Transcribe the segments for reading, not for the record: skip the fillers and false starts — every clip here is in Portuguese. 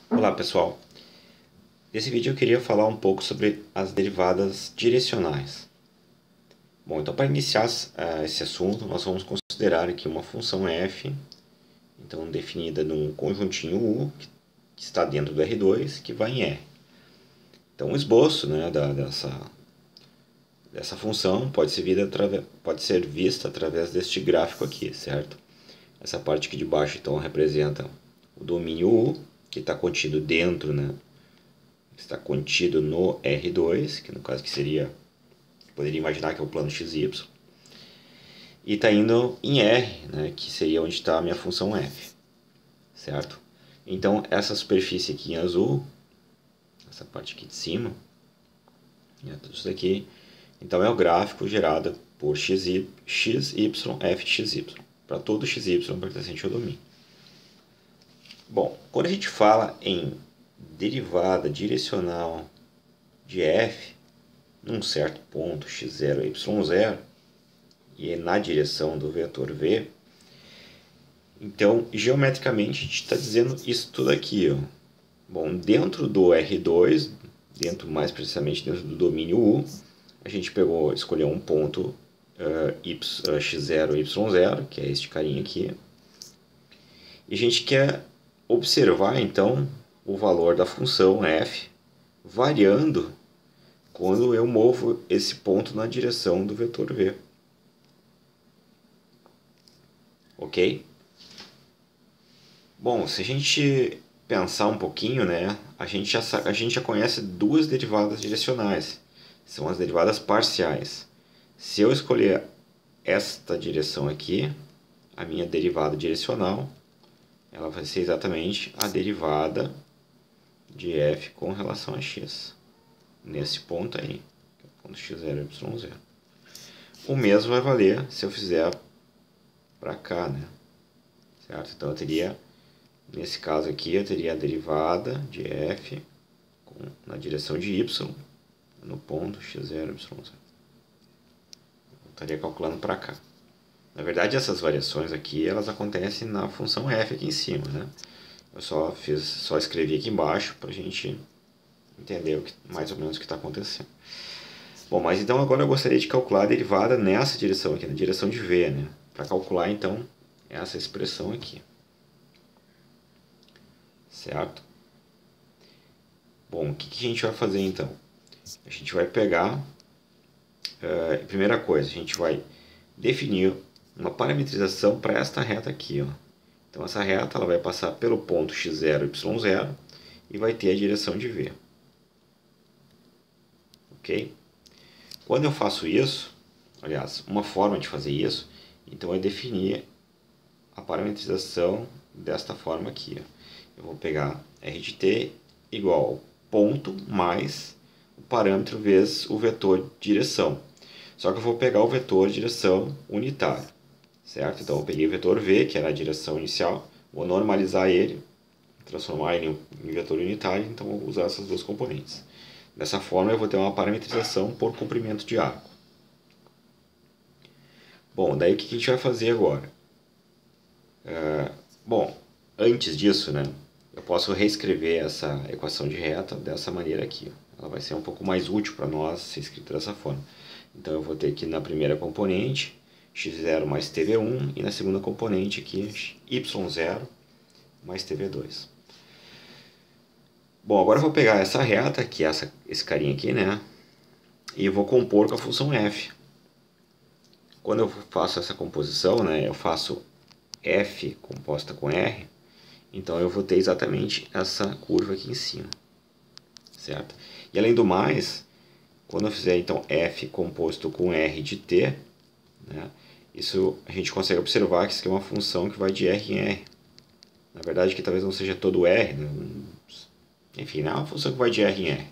Olá pessoal, nesse vídeo eu queria falar um pouco sobre as derivadas direcionais. Bom, então para iniciar esse assunto nós vamos considerar aqui uma função f, então definida num conjuntinho U, que está dentro do R2, que vai em R. Então o esboço, né, dessa função pode ser vista através deste gráfico aqui, certo? Essa parte aqui de baixo então representa o domínio U, que está contido dentro, né? Está contido no R2, que no caso que seria, poderia imaginar que é o plano XY, e está indo em R, né, que seria onde está a minha função f, certo? Então essa superfície aqui em azul, essa parte aqui de cima, tudo isso daqui, então é o gráfico gerado por xy, f de xy, para todo xy pertencente ao domínio. Bom, quando a gente fala em derivada direcional de f num certo ponto x0, y0 e na direção do vetor v, então geometricamente a gente está dizendo isso tudo aqui, ó. Bom, dentro do R2, mais precisamente dentro do domínio U, a gente escolheu um ponto x0, y0, que é este carinha aqui, e a gente quer observar então o valor da função f variando quando eu movo esse ponto na direção do vetor v. Ok? Bom, se a gente pensar um pouquinho, né, a gente já conhece duas derivadas direcionais. São as derivadas parciais. Se eu escolher esta direção aqui, a minha derivada direcional, ela vai ser exatamente a derivada de f com relação a x. Nesse ponto aí, que é o ponto x0, y0. O mesmo vai valer se eu fizer para cá, né? Certo? Então eu teria, nesse caso aqui, eu teria a derivada de f na direção de y no ponto x0, y0. Eu estaria calculando para cá. Na verdade, essas variações aqui, elas acontecem na função f aqui em cima, né? Eu só escrevi aqui embaixo para a gente entender mais ou menos o que está acontecendo. Bom, mas então agora eu gostaria de calcular a derivada nessa direção aqui, na direção de v, né? Para calcular então essa expressão aqui. Certo? Bom, o que a gente vai fazer então? A gente vai pegar, primeira coisa, a gente vai definir uma parametrização para esta reta aqui, ó. Então essa reta ela vai passar pelo ponto x0, y0 e vai ter a direção de v. Ok? Quando eu faço isso, aliás, uma forma de fazer isso, então é definir a parametrização desta forma aqui, ó. Eu vou pegar r de t igual ao ponto mais o parâmetro vezes o vetor direção. Só que eu vou pegar o vetor direção unitário, certo? Então eu peguei o vetor v, que era a direção inicial, vou normalizar ele, transformar ele em vetor unitário, então vou usar essas duas componentes. Dessa forma eu vou ter uma parametrização por comprimento de arco. Bom, daí o que a gente vai fazer agora? Bom, antes disso, né, eu posso reescrever essa equação de reta dessa maneira aqui. Ela vai ser um pouco mais útil para nós ser escrita dessa forma. Então eu vou ter aqui na primeira componente x0 mais tv1 e na segunda componente aqui y0 mais tv2. Bom, agora eu vou pegar essa reta, que é esse carinha aqui, né, e vou compor com a função f. Quando eu faço essa composição, né, eu faço f composta com r, então eu vou ter exatamente essa curva aqui em cima, certo? E além do mais, quando eu fizer então f composto com r de t, né, isso a gente consegue observar que isso aqui é uma função que vai de r em r. Na verdade, que talvez não seja todo r, né? Enfim, é uma função que vai de r em r.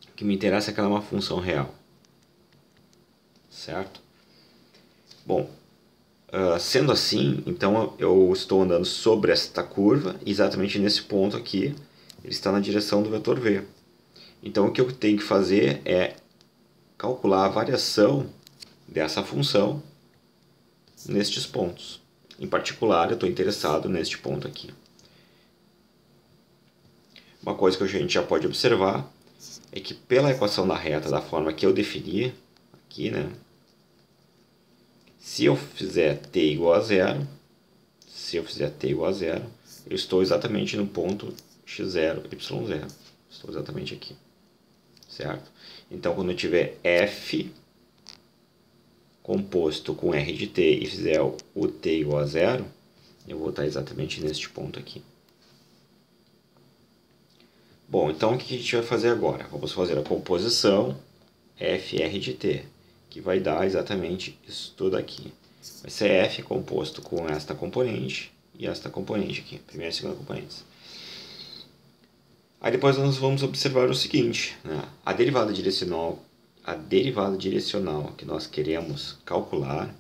O que me interessa é que ela é uma função real, certo? Bom, sendo assim, então eu estou andando sobre esta curva, exatamente nesse ponto aqui, ele está na direção do vetor v. Então o que eu tenho que fazer é calcular a variação dessa função nestes pontos. Em particular, eu estou interessado neste ponto aqui. Uma coisa que a gente já pode observar é que pela equação da reta, da forma que eu defini aqui, né? Se eu fizer t igual a zero, eu estou exatamente no ponto x0, y0. Estou exatamente aqui, certo? Então, quando eu tiver f composto com r de t e fizer o t igual a zero, eu vou estar exatamente neste ponto aqui. Bom, então o que a gente vai fazer agora? Vamos fazer a composição fr de t, que vai dar exatamente isso tudo aqui. Vai ser f composto com esta componente e esta componente aqui, primeira e segunda componentes. Aí depois nós vamos observar o seguinte, né? A derivada direcional que nós queremos calcular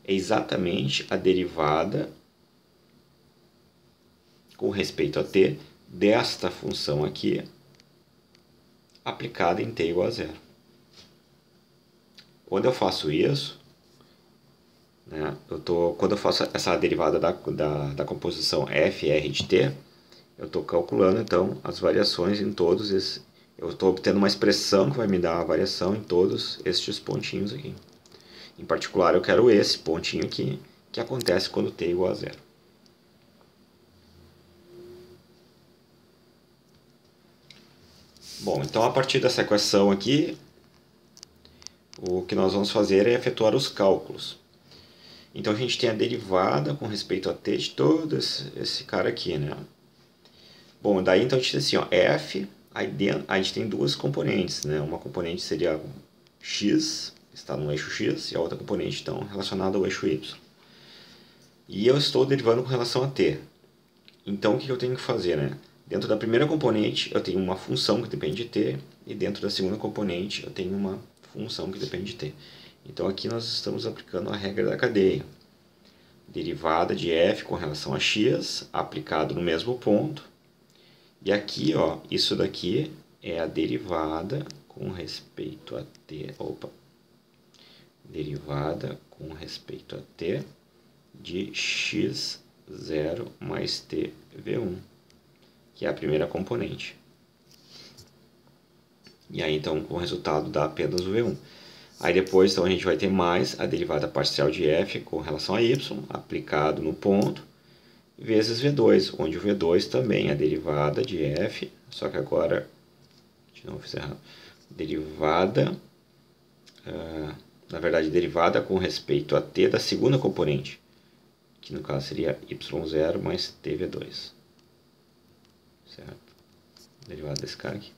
é exatamente a derivada com respeito a t desta função aqui aplicada em t igual a zero. Quando eu faço isso, né, quando eu faço essa derivada da composição fr de t, eu estou calculando então as variações em todos esses. Eu estou obtendo uma expressão que vai me dar a variação em todos estes pontinhos aqui. Em particular, eu quero esse pontinho aqui, que acontece quando t é igual a zero. Bom, então a partir dessa equação aqui, o que nós vamos fazer é efetuar os cálculos. Então a gente tem a derivada com respeito a t de todo esse cara aqui, né? Bom, daí então a gente tem assim, ó, f, aí a gente tem duas componentes, né? Uma componente seria x, está no eixo x, e a outra componente então relacionada ao eixo y. E eu estou derivando com relação a t. Então o que eu tenho que fazer, né? Dentro da primeira componente eu tenho uma função que depende de t, e dentro da segunda componente eu tenho uma função que depende de t. Então aqui nós estamos aplicando a regra da cadeia. Derivada de f com relação a x, aplicado no mesmo ponto. E aqui, ó, isso daqui é a derivada com respeito a t. Derivada com respeito a t de x0 mais t v1, que é a primeira componente. E aí, então, o resultado dá apenas o v1. Aí depois, então, a gente vai ter mais a derivada parcial de f com relação a y, aplicado no ponto, vezes v2, onde o v2 também é a derivada de f, só que agora, de novo fiz errado, derivada, na verdade, derivada com respeito a t da segunda componente, que no caso seria y0 mais tv2, certo? Derivada desse cara aqui.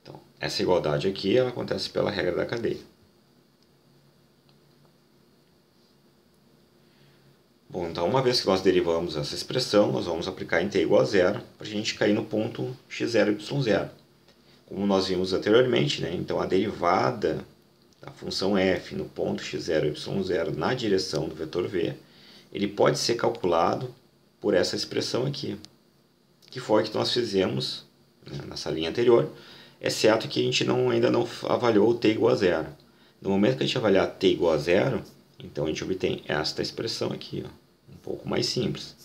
Então, essa igualdade aqui, ela acontece pela regra da cadeia. Bom, então uma vez que nós derivamos essa expressão, nós vamos aplicar em t igual a zero, para a gente cair no ponto x0, y0. Como nós vimos anteriormente, né? Então a derivada da função f no ponto x0, y0 na direção do vetor v, ele pode ser calculado por essa expressão aqui, que foi que nós fizemos, né, nessa linha anterior, exceto que a gente ainda não avaliou o t igual a zero. No momento que a gente avaliar t igual a zero, então a gente obtém esta expressão aqui, ó, um pouco mais simples.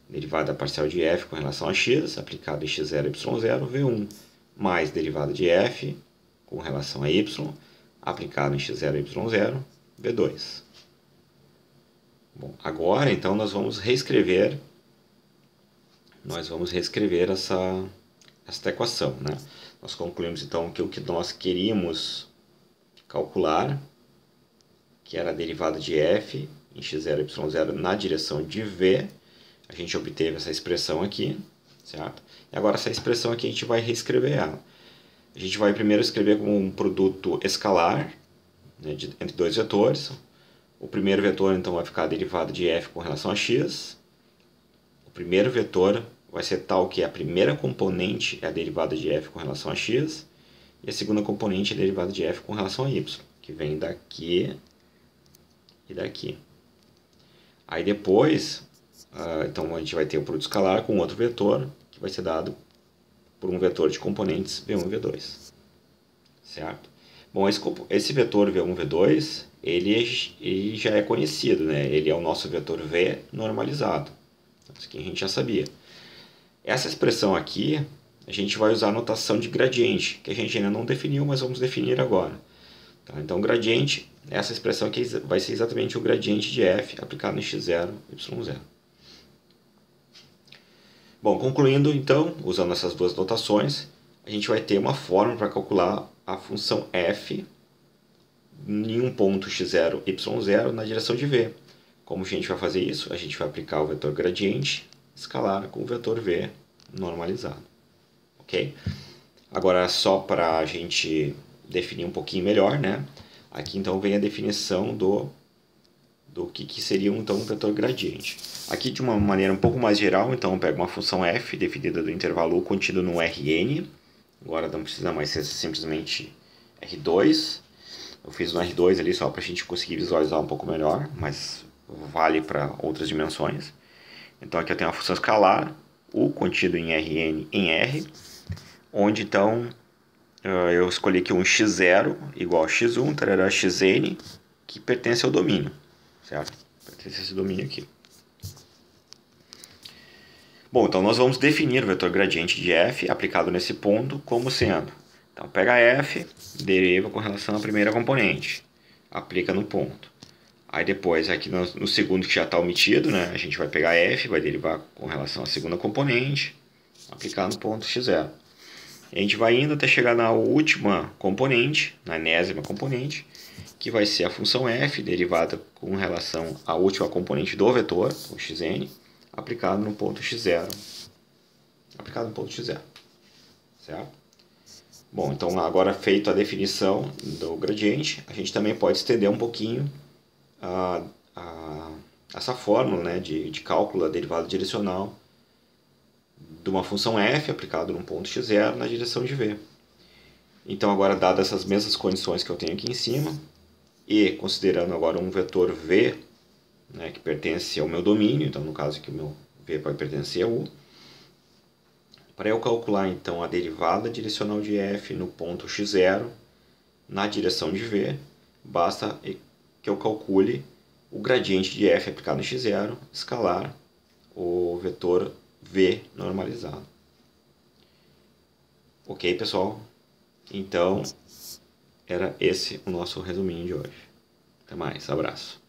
Derivada parcial de f com relação a x, aplicado em x0 e y0, v1, mais derivada de f com relação a y, aplicado em x0 e y0, v2. Bom, agora então nós vamos reescrever esta equação, né? Nós concluímos então que o que nós queríamos calcular, que era a derivada de f em x0 e y0 na direção de v, a gente obteve essa expressão aqui, certo? E agora essa expressão aqui a gente vai reescrever ela. A gente vai primeiro escrever como um produto escalar, né, entre dois vetores. O primeiro vetor então vai ficar a derivada de f com relação a x. O primeiro vetor vai ser tal que a primeira componente é a derivada de f com relação a x, e a segunda componente é a derivada de f com relação a y, que vem daqui e daqui. Aí depois, então a gente vai ter o produto escalar com outro vetor, que vai ser dado por um vetor de componentes v1 e v2. Certo? Bom, esse vetor v1 e v2, ele já é conhecido, né? Ele é o nosso vetor v normalizado. Isso que a gente já sabia. Essa expressão aqui, a gente vai usar a notação de gradiente, que a gente ainda não definiu, mas vamos definir agora. Tá? Então, gradiente, essa expressão aqui vai ser exatamente o gradiente de f aplicado em x0, y0. Bom, concluindo então, usando essas duas notações, a gente vai ter uma fórmula para calcular a função f em um ponto x0, y0 na direção de v. Como a gente vai fazer isso? A gente vai aplicar o vetor gradiente escalar com o vetor v normalizado. Ok? Agora, só para a gente definir um pouquinho melhor, né? Aqui então vem a definição do que seria então um vetor gradiente. Aqui de uma maneira um pouco mais geral, então eu pego uma função f definida do intervalo u contido no Rn. Agora não precisa mais ser simplesmente R2. Eu fiz no R2 ali só para a gente conseguir visualizar um pouco melhor, mas vale para outras dimensões. Então aqui eu tenho uma função escalar, u contido em Rn em R, onde então eu escolhi aqui um x0 igual a x1, tarará, xn, que pertence ao domínio, certo? Pertence a esse domínio aqui. Bom, então nós vamos definir o vetor gradiente de f aplicado nesse ponto como sendo. Então pega f, deriva com relação à primeira componente, aplica no ponto. Aí depois, aqui no segundo que já está omitido, né, a gente vai pegar f, vai derivar com relação à segunda componente, aplicar no ponto x0. E a gente vai indo até chegar na última componente, na enésima componente, que vai ser a função f, derivada com relação à última componente do vetor, o xn, aplicado no ponto x0. Aplicado no ponto x0. Certo? Bom, então agora feita a definição do gradiente, a gente também pode estender um pouquinho essa fórmula, né, de cálculo da derivada direcional de uma função f aplicado num ponto x0 na direção de v. Então agora, dadas essas mesmas condições que eu tenho aqui em cima, e considerando agora um vetor v, né, que pertence ao meu domínio, então no caso aqui o meu v vai pertencer a u, para eu calcular então a derivada direcional de f no ponto x0 na direção de v, basta que eu calcule o gradiente de f aplicado em x0, escalar o vetor v normalizado. Ok, pessoal? Então, era esse o nosso resuminho de hoje. Até mais, abraço.